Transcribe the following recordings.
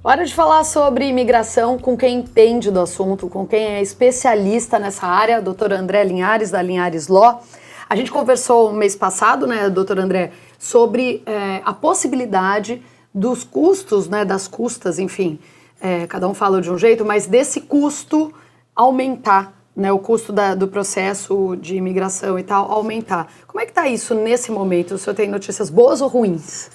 Hora de falar sobre imigração com quem entende do assunto, com quem é especialista nessa área, doutor André Linhares, da Linhares Law. A gente conversou mês passado, né, doutor André, sobre a possibilidade dos custos, né, das custas, enfim, cada um fala de um jeito, mas desse custo aumentar, né, o custo do processo de imigração e tal, aumentar. Como é que está isso nesse momento? O senhor tem notícias boas ou ruins?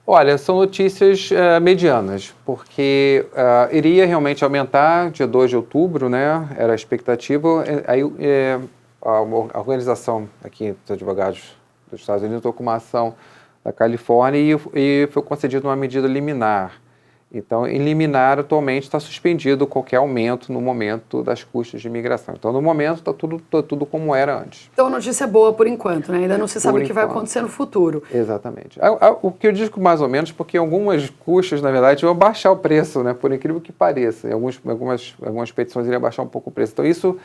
Olha, são notícias medianas, porque iria realmente aumentar dia 2 de outubro, né? Era a expectativa. Aí a organização aqui dos advogados dos Estados Unidos entrou com uma ação da Califórnia e foi concedida uma medida liminar. Então, em liminar, atualmente está suspendido qualquer aumento no momento das custas de imigração. Então, no momento, está tudo como era antes. Então, a notícia é boa por enquanto, né? Ainda não se sabe o que vai acontecer no futuro. Exatamente. O que eu digo mais ou menos, porque algumas custas, na verdade, vão baixar o preço, né? Por incrível que pareça. Em algumas petições iriam baixar um pouco o preço. Então, isso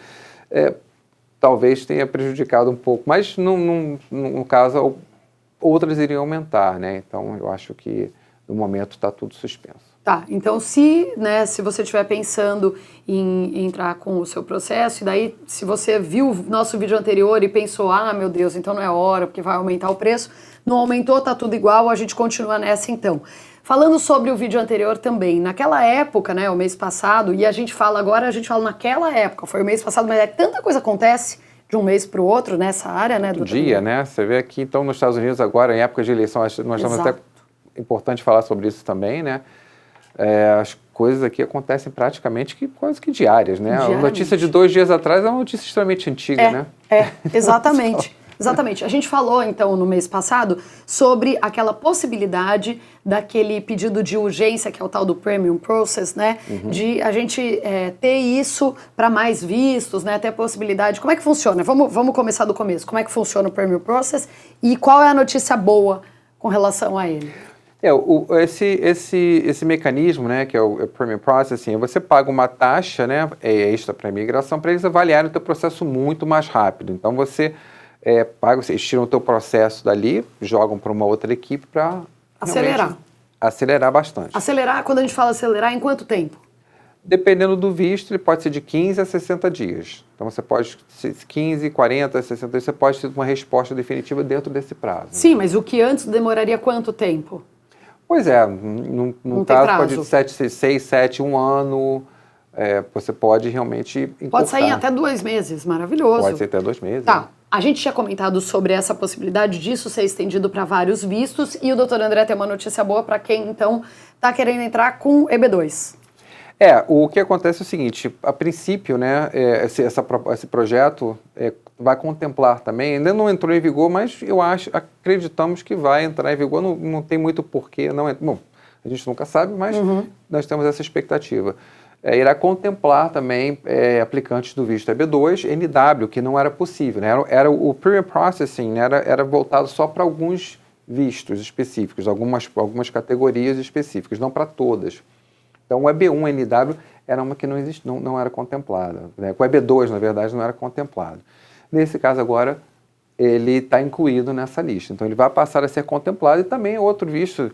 talvez tenha prejudicado um pouco. Mas, no caso, outras iriam aumentar, né? Então, eu acho que, no momento, está tudo suspenso. Tá, então se você estiver pensando em entrar com o seu processo, e daí se você viu o nosso vídeo anterior e pensou, meu Deus, então não é hora, porque vai aumentar o preço, não aumentou, tá tudo igual, a gente continua nessa então. Falando sobre o vídeo anterior também, naquela época, né, o mês passado, e a gente fala naquela época, foi o mês passado, mas tanta coisa acontece de um mês para o outro nessa área, né? Do dia, né? Você vê aqui, então, nos Estados Unidos agora, em época de eleição, nós estamos até importante falar sobre isso também, né? As coisas aqui acontecem praticamente quase que diárias, né? A notícia de 2 dias atrás é uma notícia extremamente antiga, né? Exatamente. Exatamente. A gente falou, então, no mês passado, sobre aquela possibilidade daquele pedido de urgência, que é o tal do Premium Process, né? De a gente ter isso para mais vistos, né? Ter a possibilidade. Como é que funciona? Vamos começar do começo. Como é que funciona o Premium Process e qual é a notícia boa com relação a ele? Esse mecanismo, né, que é o Premium Processing, você paga uma taxa, né, extra para a imigração, para eles avaliarem o teu processo muito mais rápido. Então, você vocês tiram o teu processo dali, jogam para uma outra equipe para acelerar bastante. Acelerar, quando a gente fala acelerar, em quanto tempo? Dependendo do visto, ele pode ser de 15 a 60 dias. Então, você pode, 15, 40, 60 dias, você pode ter uma resposta definitiva dentro desse prazo. Sim, mas o que antes demoraria quanto tempo? Pois num caso pode ser 6, 7, 1 ano, você pode realmente encurtar. Pode sair até 2 meses, maravilhoso. Pode ser até 2 meses. Tá, a gente tinha comentado sobre essa possibilidade disso ser estendido para vários vistos e o doutor André tem uma notícia boa para quem, então, está querendo entrar com EB2. O que acontece é o seguinte, a princípio, né, esse projeto vai contemplar também, ainda não entrou em vigor, mas acreditamos que vai entrar em vigor, não tem muito porquê, bom, a gente nunca sabe, mas nós temos essa expectativa. Irá contemplar também aplicantes do visto EB2, NW, que não era possível, né, era o Premium Processing, né, era voltado só para alguns vistos específicos, algumas categorias específicas, não para todas. Então, o EB1 NW era uma que não era contemplada. Né? O EB2, na verdade, não era contemplado. Nesse caso, agora, ele está incluído nessa lista. Então, ele vai passar a ser contemplado. E também outro visto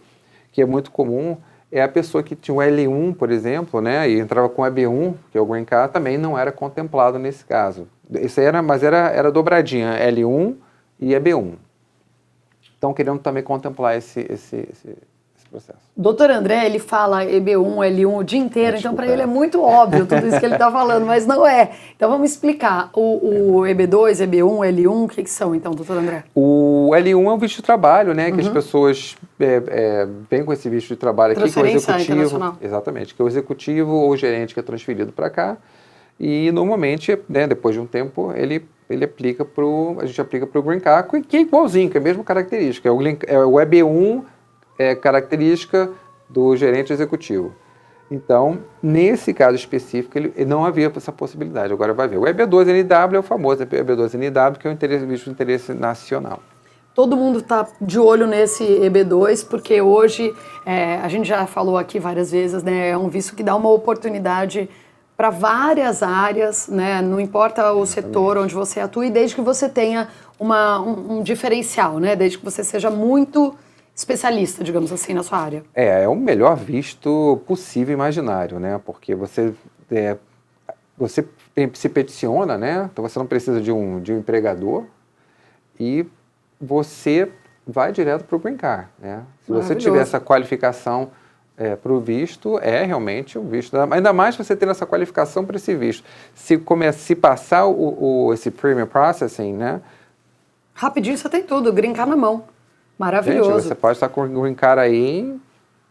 que é muito comum é a pessoa que tinha o L1, por exemplo, né? E entrava com o EB1, que é o Green Card, também não era contemplado nesse caso. Isso era dobradinha, L1 e EB1. Então, querendo também contemplar esse processo. Doutor André, ele fala EB1, L1 o dia inteiro, então para ele é muito óbvio tudo isso que ele está falando, mas não é. Então vamos explicar. O EB2, EB1, L1, o que são então, doutor André? O L1 é um visto de trabalho, né? Que as pessoas vêm com esse visto de trabalho aqui, que é o executivo. Exatamente, que é o executivo ou o gerente que é transferido para cá. E normalmente, né, depois de um tempo, a gente aplica para o Green Card, que é igualzinho, que é a mesma característica. O EB1 característica do gerente executivo. Então, nesse caso específico, ele não havia essa possibilidade. Agora vai ver. O EB2NW é o famoso EB2NW, que é o visto de interesse nacional. Todo mundo está de olho nesse EB2, porque hoje, a gente já falou aqui várias vezes, né, é um visto que dá uma oportunidade para várias áreas, né, não importa o setor onde você atua, e desde que você tenha um diferencial, né, desde que você seja muito especialista, digamos assim, na sua área? É o melhor visto possível e imaginário, né? Porque você se peticiona, né? Então você não precisa de um empregador e você vai direto para o Green Card, né? Se você tiver essa qualificação para o visto, é realmente um visto. Ainda mais você tendo essa qualificação para esse visto. Se passar esse premium processing, né? Rapidinho você tem tudo, Green Card na mão. Maravilhoso. Gente, você pode estar com o Green Card aí,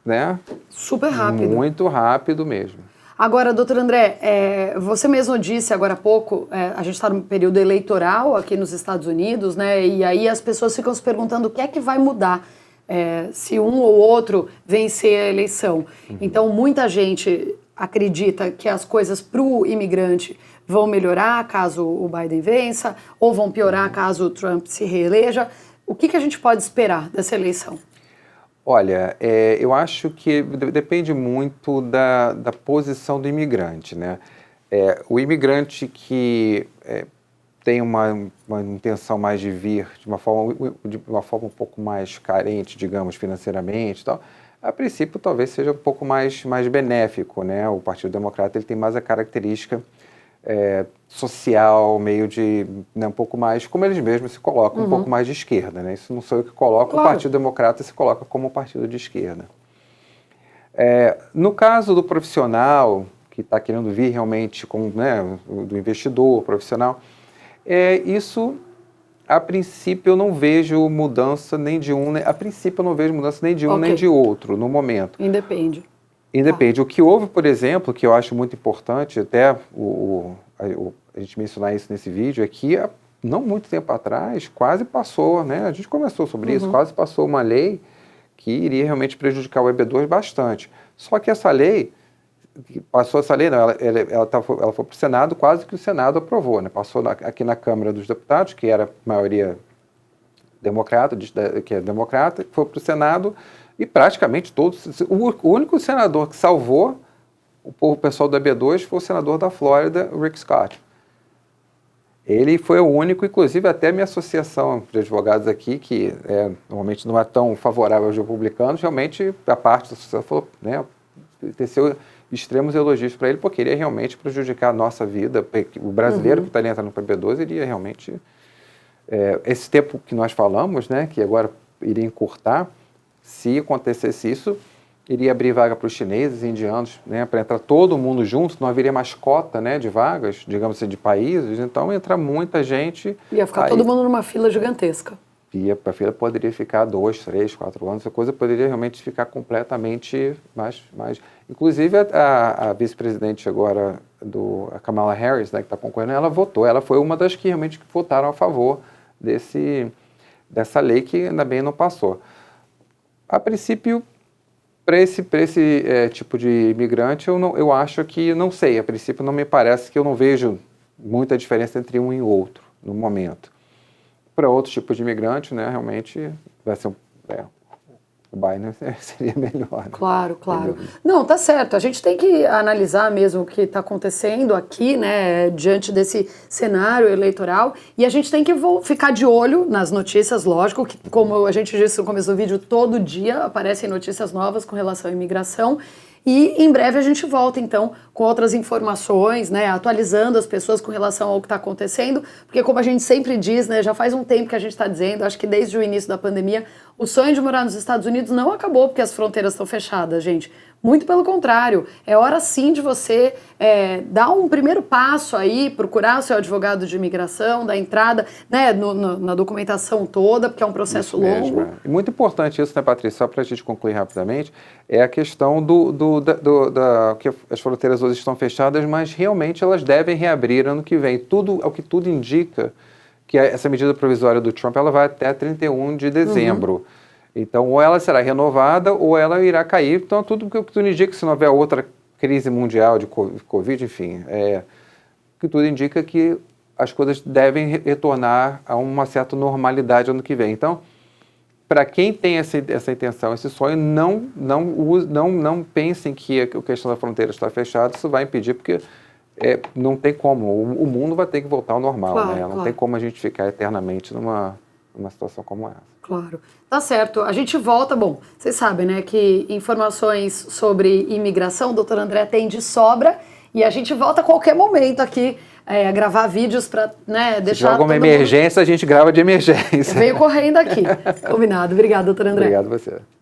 né? Super rápido. Muito rápido mesmo. Agora, doutor André, você mesmo disse agora há pouco, a gente está no período eleitoral aqui nos Estados Unidos, né? E aí as pessoas ficam se perguntando o que é que vai mudar se um ou outro vencer a eleição. Então, muita gente acredita que as coisas para o imigrante vão melhorar caso o Biden vença, ou vão piorar caso o Trump se reeleja. O que a gente pode esperar dessa eleição? Olha, eu acho que depende muito da posição do imigrante, né? O imigrante que tem uma intenção mais de vir de uma forma um pouco mais carente, digamos, financeiramente e tal, a princípio talvez seja um pouco mais benéfico, né? O Partido Democrata ele tem mais a característica social, meio de, né, um pouco mais, como eles mesmos se colocam, um pouco mais de esquerda, né? Isso não sou eu que coloco, claro. O Partido Democrata se coloca como um partido de esquerda. No caso do profissional, que está querendo vir realmente, né, do investidor profissional, isso, a princípio, eu não vejo mudança nem de um, a princípio eu não vejo mudança nem de um nem de outro, no momento. Independe. Independe. O que houve, por exemplo, que eu acho muito importante, até a gente mencionar isso nesse vídeo, é que não muito tempo atrás quase passou, né? A gente conversou sobre isso, quase passou uma lei que iria realmente prejudicar o EB2 bastante. Só que essa lei, passou essa lei, não, ela foi para o Senado, quase que o Senado aprovou, né? Passou aqui na Câmara dos Deputados, que era a maioria democrata, que é democrata, foi para o Senado. E praticamente todos, o único senador que salvou o pessoal do EB2 foi o senador da Flórida, Rick Scott. Ele foi o único, inclusive até a minha associação de advogados aqui, que normalmente não é tão favorável aos republicanos, realmente a parte da associação falou, né, teceu extremos elogios para ele, porque iria realmente prejudicar a nossa vida. O brasileiro que está ali entrando para o EB2 iria realmente... esse tempo que nós falamos, né, que agora iria encurtar, se acontecesse isso, iria abrir vaga para os chineses e indianos, né, para entrar todo mundo junto, não haveria mais cota, né, de vagas, digamos assim, de países, então entra muita gente... Ia ficar todo mundo numa fila gigantesca. A fila poderia ficar 2, 3, 4 anos, essa coisa poderia realmente ficar completamente mais... Inclusive, a vice-presidente agora, a Kamala Harris, né, que está concorrendo, ela votou, ela foi uma das que realmente votaram a favor dessa lei que ainda bem não passou. A princípio, para esse tipo de imigrante, eu acho que, não sei, a princípio não me parece que eu não vejo muita diferença entre um e outro no momento. Para outros tipos de imigrante, né, realmente vai ser o Biden seria melhor. Né? Claro. Não, tá certo. A gente tem que analisar mesmo o que está acontecendo aqui, né, diante desse cenário eleitoral, e a gente tem que ficar de olho nas notícias, lógico, que como a gente disse no começo do vídeo, todo dia aparecem notícias novas com relação à imigração, e em breve a gente volta, então, com outras informações, né, atualizando as pessoas com relação ao que está acontecendo, porque como a gente sempre diz, né, já faz um tempo que a gente está dizendo, acho que desde o início da pandemia, o sonho de morar nos Estados Unidos não acabou porque as fronteiras estão fechadas, gente. Muito pelo contrário, é hora sim de você dar um primeiro passo aí, procurar o seu advogado de imigração, da entrada, né, na documentação toda, porque é um processo longo. Mesmo. E muito importante isso, né, Patrícia, só para a gente concluir rapidamente, é a questão que as fronteiras hoje estão fechadas, mas realmente elas devem reabrir ano que vem. O que tudo indica que essa medida provisória do Trump ela vai até 31 de dezembro. Então, ou ela será renovada ou ela irá cair. Então, tudo que tudo indica que se não houver outra crise mundial de Covid, enfim, que tudo indica que as coisas devem retornar a uma certa normalidade ano que vem. Então, para quem tem essa intenção, esse sonho, não pensem que a questão da fronteira está fechada, isso vai impedir, porque não tem como. O mundo vai ter que voltar ao normal, né? Não tem como a gente ficar eternamente numa numa situação como essa. Claro. Tá certo. A gente volta, bom, vocês sabem, né, que informações sobre imigração o doutor André tem de sobra e a gente volta a qualquer momento aqui a gravar vídeos para, né, deixar. Se tiver alguma emergência, a gente grava de emergência. Veio correndo aqui. Combinado. Obrigado, doutor André. Obrigado a você.